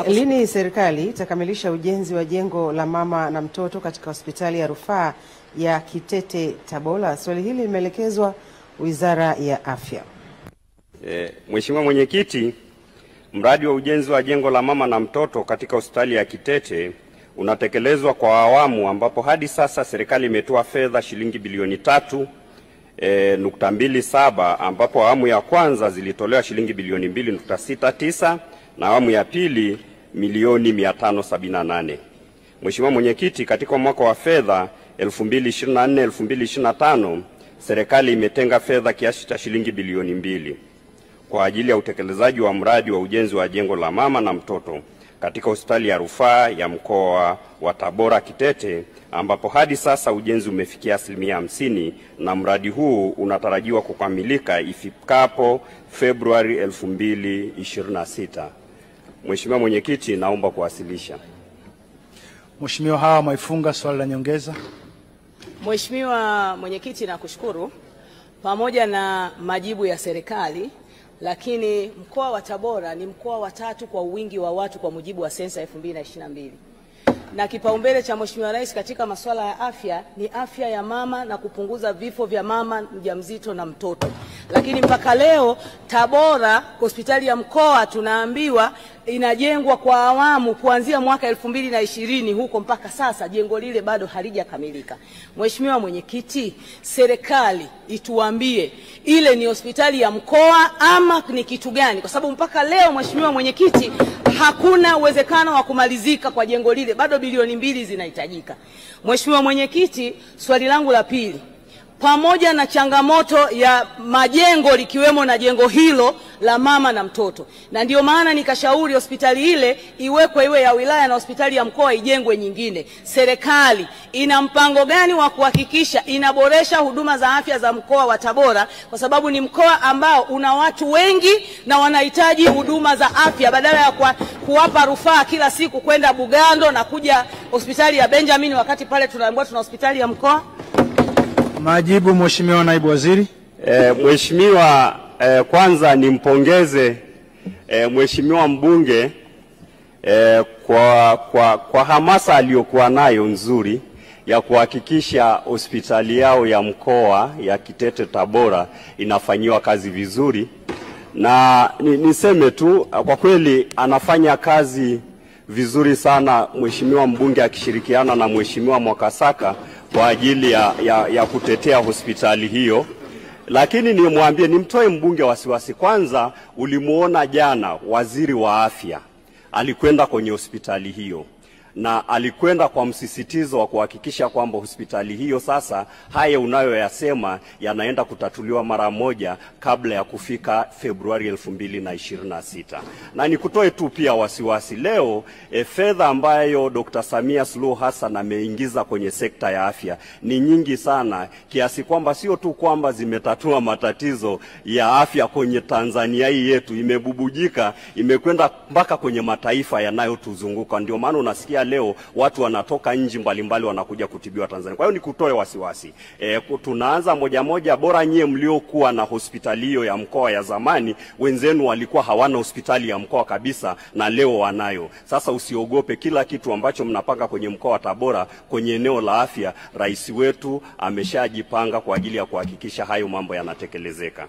Lini serikali itakamilisha ujenzi wa jengo la mama na mtoto katika hospitali ya rufaa ya Kitete Tabora? Swali hili limeelekezwa Wizara ya Afya. Mheshimiwa Mwenyekiti, mradi wa ujenzi wa jengo la mama na mtoto katika hospitali ya Kitete unatekelezwa kwa awamu, ambapo hadi sasa serikali imetoa fedha shilingi bilioni 3.27, ambapo awamu ya kwanza zilitolewa shilingi bilioni 2.69 na awamu ya pili milioni 578. Mheshimiwa Mwenyekiti, katika mwaka wa fedha 2024-2025 serikali imetenga fedha kiasi cha shilingi bilioni 2 kwa ajili ya utekelezaji wa mradi wa ujenzi wa jengo la mama na mtoto katika hospitali ya rufaa ya mkoa wa Tabora Kitete, ambapo hadi sasa ujenzi umefikia 50% na mradi huu unatarajiwa kukamilika ifikapo Februari 2026. Mheshimiwa Mwenyekiti, naomba kuwasilisha. Mheshimiwa Hawa Mwaifunga, swali la nyongeza. Mheshimiwa Mwenyekiti, nakushukuru pamoja na majibu ya serikali, lakini mkoa wa Tabora ni mkoa wa 3 kwa wingi wa watu kwa mujibu wa sensa 2022. Na kipaumbele cha Mheshimiwa Rais katika masuala ya afya ni afya ya mama na kupunguza vifo vya mama mjamzito na mtoto. Lakini mpaka leo Tabora hospitali ya mkoa tunaambiwa inajengwa kwa awamu kuanzia mwaka 2020 huko mpaka sasa jengo lile bado halijakamilika. Mheshimiwa Mwenyekiti, serikali ituambie ile ni hospitali ya mkoa ama ni kitu gani? Kwa sababu mpaka leo Mheshimiwa Mwenyekiti hakuna uwezekano wa kumalizika kwa jengo lile, bado bilioni 2 zinahitajika. Mheshimiwa Mwenyekiti, swali langu la pili, pamoja na changamoto ya majengo likiwemo na jengo hilo la mama na mtoto, na ndio maana nikashauri hospitali ile iwekwe iwe ya wilaya na hospitali ya mkoa ijengwe nyingine. Serikali ina mpango gani wa kuhakikisha inaboresha huduma za afya za mkoa wa Tabora, kwa sababu ni mkoa ambao una watu wengi na wanahitaji huduma za afya, badala ya kuwapa rufaa kila siku kwenda Bugando na kuja hospitali ya Benjamin wakati pale tunaambiwa tuna hospitali ya mkoa? Majibu, Mheshimiwa Naibu Waziri. Mheshimiwa, kwanza nimpongeze Mheshimiwa mbunge kwa hamasa aliyokuwa nayo nzuri ya kuhakikisha hospitali yao ya mkoa ya Kitete Tabora inafanyiwa kazi vizuri, na niseme tu kwa kweli anafanya kazi vizuri sana Mheshimiwa mbunge akishirikiana na Mheshimiwa Mwakasaka kwa ajili ya kutetea hospitali hiyo. Lakini nimtoe mbunge wasiwasi. Kwanza, ulimuona jana waziri wa afya alikwenda kwenye hospitali hiyo, na alikwenda kwa msisitizo wa kuhakikisha kwamba hospitali hiyo sasa haya unayoyasema yanaenda kutatuliwa mara moja kabla ya kufika Februari 2026. Na nikutoe tu pia wasiwasi leo, fedha ambayo Dr. Samia Suluhu Hassan ameingiza kwenye sekta ya afya ni nyingi sana, kiasi kwamba sio tu kwamba zimetatua matatizo ya afya kwenye Tanzania hii yetu, imebubujika, imekwenda mpaka kwenye mataifa yanayotuzunguka. Ndio maana unasikia leo watu wanatoka nchi mbalimbali wanakuja kutibiwa Tanzania. Kwa hiyo nikutoe wasiwasi. Tunaanza moja, bora nyie mliokuwa na hospitali hiyo ya mkoa ya zamani, wenzenu walikuwa hawana hospitali ya mkoa kabisa na leo wanayo. Sasa usiogope, kila kitu ambacho mnapanga kwenye mkoa wa Tabora kwenye eneo la afya, rais wetu ameshajipanga kwa ajili ya kuhakikisha hayo mambo yanatekelezeka.